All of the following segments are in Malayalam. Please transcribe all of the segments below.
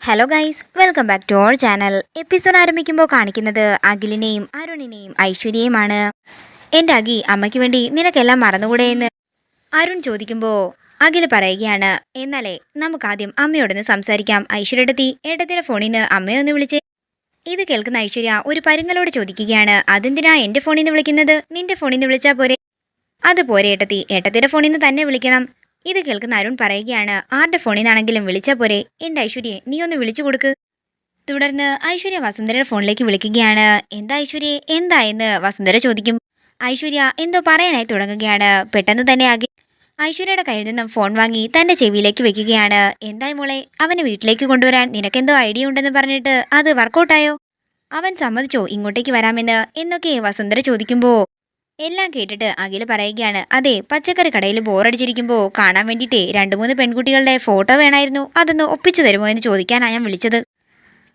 Hello guys, welcome back to our channel. Episode ആരംഭിക്കുമ്പോൾ കാണിക്കുന്നത് അഖിലിനെയും അരുണിനെയും ഐശ്വര്യയുമാണ്. എൻ്റെ അഖി, അമ്മയ്ക്ക് വേണ്ടി നിനക്കെല്ലാം മറന്നുകൂടെ എന്ന് അരുൺ ചോദിക്കുമ്പോൾ അഖിൽ പറയുകയാണ്, എന്നാലേ നമുക്കാദ്യം അമ്മയോടൊന്ന് സംസാരിക്കാം. ഐശ്വര്യടുത്തി ഏട്ടത്തിയുടെ ഫോണിൽ നിന്ന് അമ്മയൊന്ന് വിളിച്ചേ. ഇത് കേൾക്കുന്ന ഐശ്വര്യ ഒരു പരുങ്ങലോട് ചോദിക്കുകയാണ്, അതെന്തിനാ എൻ്റെ ഫോണിൽ നിന്ന് വിളിക്കുന്നത്? നിന്റെ ഫോണിൽ നിന്ന് വിളിച്ചാൽ പോരെ? അത് പോരെ ഏട്ടത്തി, ഏട്ടത്തിയുടെ ഫോണിൽ നിന്ന് തന്നെ വിളിക്കണം. ഇത് കേൾക്കുന്ന അരുൺ പറയുകയാണ്, ആരുടെ ഫോണിൽ നിന്നാണെങ്കിലും വിളിച്ചാൽ പോരെ? എൻ്റെ ഐശ്വര്യയെ നീ ഒന്ന് വിളിച്ചു കൊടുക്ക്. തുടർന്ന് ഐശ്വര്യ വസുന്ധരയുടെ ഫോണിലേക്ക് വിളിക്കുകയാണ്. എന്താ ഐശ്വര്യ, എന്താ എന്ന് വസുന്ധര ചോദിക്കും. ഐശ്വര്യ എന്തോ പറയാനായി തുടങ്ങുകയാണ്. പെട്ടെന്ന് തന്നെ ഐശ്വര്യയുടെ കയ്യിൽ നിന്നും ഫോൺ വാങ്ങി തന്റെ ചെവിയിലേക്ക് വെക്കുകയാണ്. എന്തായി മോളെ, അവനെ വീട്ടിലേക്ക് കൊണ്ടുവരാൻ നിനക്കെന്തോ ഐഡിയ ഉണ്ടെന്ന് പറഞ്ഞിട്ട് അത് വർക്കൗട്ടായോ? അവൻ സമ്മതിച്ചോ ഇങ്ങോട്ടേക്ക് വരാമെന്ന് എന്നൊക്കെ വസുന്ധര ചോദിക്കുമ്പോൾ എല്ലാം കേട്ടിട്ട് അഖിൽ പറയുകയാണ്, അതെ, പച്ചക്കറി കടയിൽ ബോറടിച്ചിരിക്കുമ്പോൾ കാണാൻ വേണ്ടിയിട്ടേ 2-3 പെൺകുട്ടികളുടെ ഫോട്ടോ വേണമായിരുന്നു, അതൊന്ന് ഒപ്പിച്ചു തരുമോ എന്ന് ചോദിക്കാനാണ് ഞാൻ വിളിച്ചത്.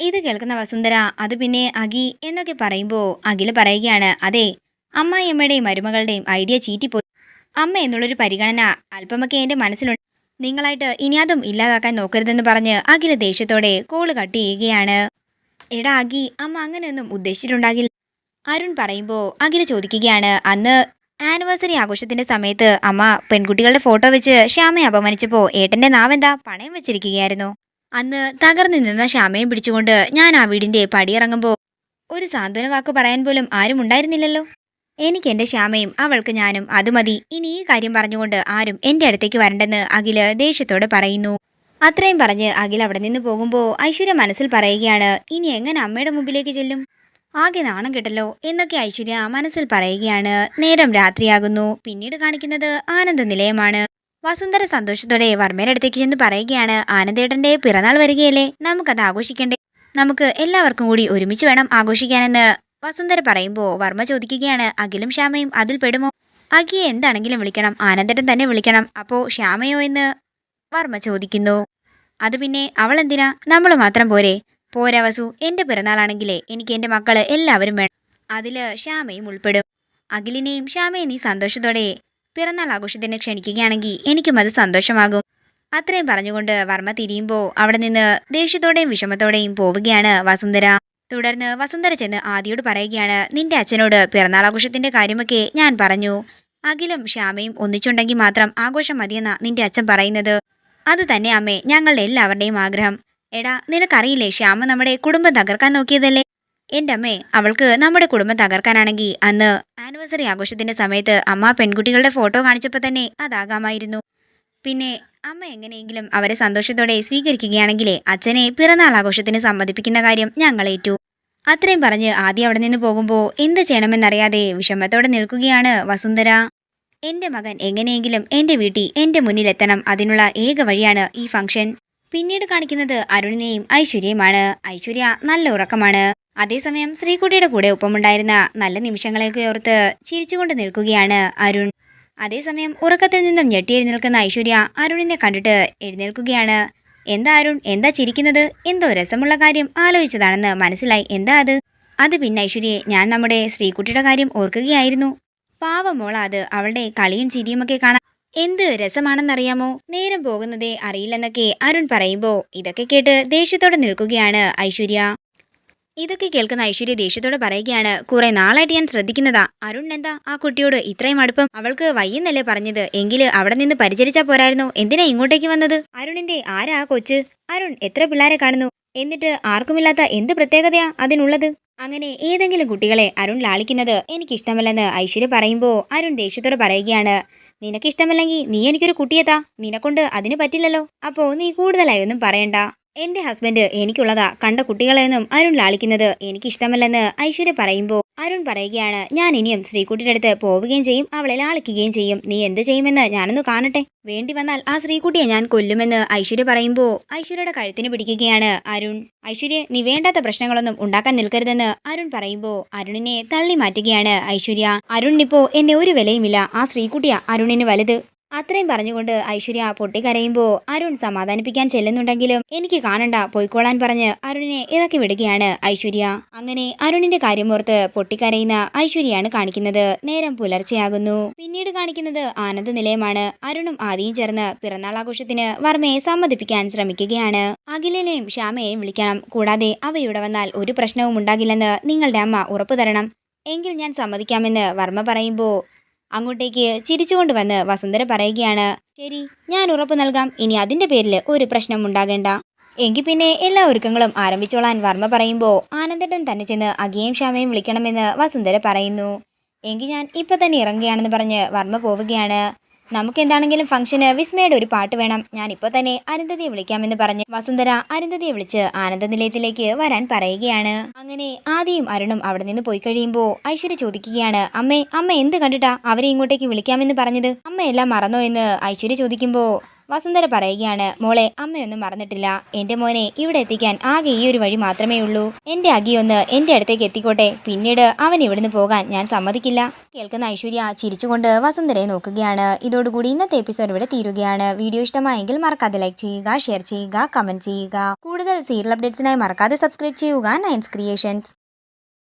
ഇത് കേൾക്കുന്ന വസുന്ധര അത് പിന്നെ അഖി എന്നൊക്കെ പറയുമ്പോൾ അഖിൽ പറയുകയാണ്, അതെ, അമ്മായിയമ്മയുടെയും മരുമകളുടെയും ഐഡിയ ചീറ്റിപ്പോയി. അമ്മ എന്നുള്ളൊരു പരിഗണന അല്പമൊക്കെ എൻ്റെ മനസ്സിലുണ്ട്. നിങ്ങളായിട്ട് ഇനി അതും ഇല്ലാതാക്കാൻ നോക്കരുതെന്ന് പറഞ്ഞ് അഖിൽ ദേഷ്യത്തോടെ കോള് കട്ട് ചെയ്യുകയാണ്. എടാ അഖി, അമ്മ അങ്ങനെയൊന്നും ഉദ്ദേശിച്ചിട്ടുണ്ടാകില്ല. അരുൺ പറയുമ്പോൾ അഖിൽ ചോദിക്കുകയാണ്, അന്ന് ആനിവേഴ്സറി ആഘോഷത്തിന്റെ സമയത്ത് അമ്മ പെൺകുട്ടികളുടെ ഫോട്ടോ വെച്ച് ശ്യാമയെ അപമാനിച്ചപ്പോൾ ഏട്ടന്റെ നാവെന്താ പണയം വെച്ചിരിക്കുകയായിരുന്നു. അന്ന് തകർന്നു നിന്ന ശ്യാമയെ പിടിച്ചുകൊണ്ട് ഞാൻ ആ വീടിന്റെ പടിയിറങ്ങുമ്പോൾ ഒരു സാന്ത്വന വാക്ക് പറയാൻ പോലും ആരും ഉണ്ടായിരുന്നില്ലല്ലോ. എനിക്ക് എന്റെ ശ്യാമയും അവൾക്ക് ഞാനും, അത് മതി. ഇനി ഈ കാര്യം പറഞ്ഞുകൊണ്ട് ആരും എന്റെ അടുത്തേക്ക് വരണ്ടെന്ന് അഖില് ദേഷ്യത്തോടെ പറയുന്നു. അത്രയും പറഞ്ഞ് അഖിൽ അവിടെ നിന്ന് പോകുമ്പോൾ ഐശ്വര്യ മനസ്സിൽ പറയുകയാണ്, ഇനി എങ്ങനെ അമ്മയുടെ മുമ്പിലേക്ക് ചെല്ലും? ആകെ നാണം കെട്ടല്ലോ എന്നൊക്കെ ഐശ്വര്യ മനസ്സിൽ പറയുകയാണ്. നേരം രാത്രിയാകുന്നു. പിന്നീട് കാണിക്കുന്നത് ആനന്ദ നിലയമാണ്. വസുന്ധര സന്തോഷത്തോടെ വർമ്മയുടെ അടുത്തേക്ക് ചെന്ന് പറയുകയാണ്, ആനന്ദേട്ടന്റെ പിറന്നാൾ വരികയല്ലേ, നമുക്കത് ആഘോഷിക്കണ്ടേ? നമുക്ക് എല്ലാവർക്കും കൂടി ഒരുമിച്ച് വേണം ആഘോഷിക്കാനെന്ന് വസുന്ധര പറയുമ്പോൾ വർമ്മ ചോദിക്കുകയാണ്, അഖിലും ശ്യാമയും അതിൽ പെടുമോ? അഖിയെ എന്താണെങ്കിലും വിളിക്കണം, ആനന്ദേട്ടൻ തന്നെ വിളിക്കണം. അപ്പോ ശ്യാമയോ എന്ന് വർമ്മ ചോദിക്കുന്നു. അത് പിന്നെ അവൾ എന്തിനാ, നമ്മൾ മാത്രം പോരെ? പോരാ വസു, എൻ്റെ പിറന്നാളാണെങ്കിലേ എനിക്ക് എൻ്റെ മക്കള് എല്ലാവരും വേണം, അതില് ശ്യാമയും ഉൾപ്പെടും. അഖിലിനെയും ശ്യാമയെ നീ സന്തോഷത്തോടെ പിറന്നാൾ ആഘോഷത്തിന് ക്ഷണിക്കുകയാണെങ്കിൽ എനിക്കും അത് സന്തോഷമാകും. അത്രയും പറഞ്ഞുകൊണ്ട് വർമ്മ തിരിയുമ്പോൾ അവിടെ നിന്ന് ദേഷ്യത്തോടെയും വിഷമത്തോടെയും പോവുകയാണ് വസുന്ധര. തുടർന്ന് വസുന്ധര ചെന്ന് ആദിയോട് പറയുകയാണ്, നിന്റെ അച്ഛനോട് പിറന്നാൾ ആഘോഷത്തിന്റെ കാര്യമൊക്കെ ഞാൻ പറഞ്ഞു. അഖിലും ശ്യാമയും ഒന്നിച്ചുണ്ടെങ്കിൽ മാത്രം ആഘോഷം മതിയെന്നാ നിന്റെ അച്ഛൻ പറയുന്നത്. അത് തന്നെ അമ്മേ ഞങ്ങളുടെ എല്ലാവരുടെയും ആഗ്രഹം. എടാ, നിനക്കറിയില്ലേ, ശ്യാമ നമ്മുടെ കുടുംബം തകർക്കാൻ നോക്കിയതല്ലേ? എൻ്റെ അമ്മേ, അവൾക്ക് നമ്മുടെ കുടുംബം തകർക്കാനാണെങ്കിൽ അന്ന് ആനിവേഴ്സറി ആഘോഷത്തിന്റെ സമയത്ത് അമ്മ പെൺകുട്ടികളുടെ ഫോട്ടോ കാണിച്ചപ്പോൾ തന്നെ അതാകാമായിരുന്നു. പിന്നെ അമ്മ എങ്ങനെയെങ്കിലും അവരെ സന്തോഷത്തോടെ സ്വീകരിക്കുകയാണെങ്കിലേ അച്ഛനെ പിറന്നാൾ ആഘോഷത്തിന് സമ്മതിപ്പിക്കുന്ന കാര്യം ഞങ്ങളേറ്റു. അത്രയും പറഞ്ഞ് ആദ്യം അവിടെ നിന്ന് പോകുമ്പോൾ എന്ത് ചെയ്യണമെന്നറിയാതെ വിഷമത്തോടെ നിൽക്കുകയാണ് വസുന്ധര. എൻ്റെ മകൻ എങ്ങനെയെങ്കിലും എൻ്റെ വീട്ടിൽ എൻ്റെ മുന്നിലെത്തണം, അതിനുള്ള ഏക വഴിയാണ് ഈ ഫംഗ്ഷൻ. പിന്നീട് കാണിക്കുന്നത് അരുണിനെയും ഐശ്വര്യയുമാണ്. ഐശ്വര്യ നല്ല ഉറക്കമാണ്. അതേസമയം ശ്രീകുട്ടിയുടെ കൂടെ ഒപ്പമുണ്ടായിരുന്ന നല്ല നിമിഷങ്ങളെയൊക്കെ ഓർത്ത് ചിരിച്ചുകൊണ്ട് നിൽക്കുകയാണ് അരുൺ. അതേസമയം ഉറക്കത്തിൽ നിന്നും ഞെട്ടി എഴുന്നേൽക്കുന്ന ഐശ്വര്യ അരുണിനെ കണ്ടിട്ട് എഴുന്നേൽക്കുകയാണ്. എന്താ അരുൺ, എന്താ ചിരിക്കുന്നത്? എന്തോ രസമുള്ള കാര്യം ആലോചിച്ചതാണെന്ന് മനസ്സിലായി, എന്താ അത്? അത് പിന്നെ ഐശ്വര്യയെ, ഞാൻ നമ്മുടെ ശ്രീകുട്ടിയുടെ കാര്യം ഓർക്കുകയായിരുന്നു. പാവമോള അത്, അവളുടെ കളിയും ചിരിയുമൊക്കെ കാണാൻ എന്ത് രസമാണെന്നറിയാമോ? നേരം പോകുന്നതേ അറിയില്ലെന്നൊക്കെ അരുൺ പറയുമ്പോൾ ഇതൊക്കെ കേട്ട് ദേഷ്യത്തോടെ നിൽക്കുകയാണ് ഐശ്വര്യ. ഇതൊക്കെ കേൾക്കുന്ന ഐശ്വര്യ ദേഷ്യത്തോടെ പറയുകയാണ്, കുറെ നാളായിട്ട് ഞാൻ ശ്രദ്ധിക്കുന്നതാ, അരുൺ എന്താ ആ കുട്ടിയോട് ഇത്രയും അടുപ്പം? അവൾക്ക് വയ്യെന്നല്ലേ പറഞ്ഞത്? എങ്കില് അവിടെ നിന്ന് പരിചരിച്ചാ പോരായിരുന്നു, എന്തിനാ ഇങ്ങോട്ടേക്ക് വന്നത്? അരുണിന്റെ ആരാ കൊച്ച്? അരുൺ എത്ര പിള്ളേരെ കാണുന്നു, എന്നിട്ട് ആർക്കുമില്ലാത്ത എന്ത് പ്രത്യേകതയാ അതിനുള്ളത്? അങ്ങനെ ഏതെങ്കിലും കുട്ടികളെ അരുൺ ലാളിക്കുന്നത് എനിക്കിഷ്ടമല്ലെന്ന് ഐശ്വര്യ പറയുമ്പോൾ അരുൺ ദേഷ്യത്തോടെ പറയുകയാണ്, നിനക്കിഷ്ടമല്ലെങ്കിൽ നീ എനിക്കൊരു കുട്ടിയെത്താ, നിനക്കൊണ്ട് അതിന് പറ്റില്ലല്ലോ. അപ്പോ നീ കൂടുതലായി ഒന്നും പറയണ്ട. എന്റെ ഹസ്ബൻഡ് എനിക്കുള്ളതാ, കണ്ട കുട്ടികളെയൊന്നും അരുൺ ലാളിക്കുന്നത് എനിക്കിഷ്ടമല്ലെന്ന് ഐശ്വര്യ പറയുമ്പോൾ അരുൺ പറയുകയാണ്, ഞാൻ ഇനിയും ശ്രീകുട്ടിയുടെ അടുത്ത് പോവുകയും ചെയ്യും, അവളെ ലാളിക്കുകയും ചെയ്യും. നീ എന്ത് ചെയ്യുമെന്ന് ഞാനൊന്ന് കാണട്ടെ. വേണ്ടി വന്നാൽ ആ ശ്രീകുട്ടിയെ ഞാൻ കൊല്ലുമെന്ന് ഐശ്വര്യ പറയുമ്പോൾ ഐശ്വര്യയുടെ കഴുത്തിന് പിടിക്കുകയാണ് അരുൺ. ഐശ്വര്യ, നീ വേണ്ടാത്ത പ്രശ്നങ്ങളൊന്നും ഉണ്ടാക്കാൻ നിൽക്കരുതെന്ന് അരുൺ പറയുമ്പോൾ അരുണിനെ തള്ളി മാറ്റുകയാണ് ഐശ്വര്യ. അരുണിനിപ്പോ എന്നെ ഒരു വിലയുമില്ല, ആ ശ്രീകുട്ടിയാ അരുണിന് വലുത്. അത്രയും പറഞ്ഞുകൊണ്ട് ഐശ്വര്യ പൊട്ടിക്കരയുമ്പോൾ അരുൺ സമാധാനിപ്പിക്കാൻ ചെല്ലുന്നുണ്ടെങ്കിലും എനിക്ക് കാണണ്ട പോയിക്കോളാൻ പറഞ്ഞ് അരുണിനെ ഇറക്കി വിടുകയാണ് ഐശ്വര്യ. അങ്ങനെ അരുണിന്റെ കാര്യമോർത്ത് പൊട്ടിക്കരയുന്ന ഐശ്വര്യയാണ് കാണിക്കുന്നത്. നേരം പുലർച്ചെയാകുന്നു. പിന്നീട് കാണിക്കുന്നത് ആനന്ദ നിലയമാണ്. അരുണും ആദിയും ചേർന്ന് പിറന്നാൾ ആഘോഷത്തിന് വർമ്മയെ സമ്മതിപ്പിക്കാൻ ശ്രമിക്കുകയാണ്. അഖിലിനെയും ശ്യാമയെയും വിളിക്കണം, കൂടാതെ അവരിവിടെ വന്നാൽ ഒരു പ്രശ്നവും ഉണ്ടാകില്ലെന്ന് നിങ്ങളുടെ അമ്മ ഉറപ്പു തരണം. എങ്കിൽ ഞാൻ സമ്മതിക്കാമെന്ന് വർമ്മ പറയുമ്പോൾ അങ്ങോട്ടേക്ക് ചിരിച്ചുകൊണ്ട് വന്ന് വസുന്ധര പറയുകയാണ്, ശരി, ഞാൻ ഉറപ്പ് നൽകാം, ഇനി അതിന്റെ പേരിൽ ഒരു പ്രശ്നം ഉണ്ടാകേണ്ട. എങ്കിൽ പിന്നെ എല്ലാ ഒരുക്കങ്ങളും ആരംഭിച്ചോളാൻ വർമ്മ പറയുമ്പോൾ ആനന്ദേട്ടൻ തന്നെ ചെന്ന് അഖിയെയും ശ്യാമയും വിളിക്കണമെന്ന് വസുന്ധര പറയുന്നു. എങ്കിൽ ഞാൻ ഇപ്പൊ തന്നെ ഇറങ്ങുകയാണെന്ന് പറഞ്ഞ് വർമ്മ പോവുകയാണ്. നമുക്ക് എന്താണെങ്കിലും ഫംഗ്ഷന് വിസ്മയുടെ ഒരു പാട്ട് വേണം, ഞാൻ ഇപ്പോൾ തന്നെ അരുന്ധതിയെ വിളിക്കാമെന്ന് പറഞ്ഞ് വസുന്ധര അരുന്ധതിയെ വിളിച്ച് ആനന്ദ നിലയത്തിലേക്ക് വരാൻ പറയുകയാണ്. അങ്ങനെ ആദിയും അരുണും അവിടെ നിന്ന് പോയി കഴിയുമ്പോൾ ഐശ്വര്യ ചോദിക്കുകയാണ്, അമ്മ എന്ത് കണ്ടിട്ടാ അവരെ ഇങ്ങോട്ടേക്ക് വിളിക്കാമെന്ന് പറഞ്ഞത്? അമ്മയെല്ലാം മറന്നോ എന്ന് ഐശ്വര്യ ചോദിക്കുമ്പോൾ വസുന്ധര പറയുകയാണ്, മോളെ, അമ്മയൊന്നും മറന്നിട്ടില്ല. എന്റെ മോനെ ഇവിടെ എത്തിക്കാൻ ആകെ ഈ ഒരു വഴി മാത്രമേ ഉള്ളൂ. എന്റെ അഗിയൊന്ന് എന്റെ അടുത്തേക്ക് എത്തിക്കോട്ടെ, പിന്നീട് അവൻ ഇവിടുന്ന് പോകാൻ ഞാൻ സമ്മതിക്കില്ല. കേൾക്കുന്ന ഐശ്വര്യ ചിരിച്ചുകൊണ്ട് വസുന്ധരയെ നോക്കുകയാണ്. ഇതോടുകൂടി ഇന്നത്തെ എപ്പിസോഡ് ഇവിടെ തീരുകയാണ്. വീഡിയോ ഇഷ്ടമായെങ്കിൽ മറക്കാതെ ലൈക്ക് ചെയ്യുക, ഷെയർ ചെയ്യുക, കമന്റ് ചെയ്യുക. കൂടുതൽ സീരിയൽ അപ്ഡേറ്റ്സിനായി മറക്കാതെ സബ്സ്ക്രൈബ് ചെയ്യുക നയൻസ് ക്രിയേഷൻസ്.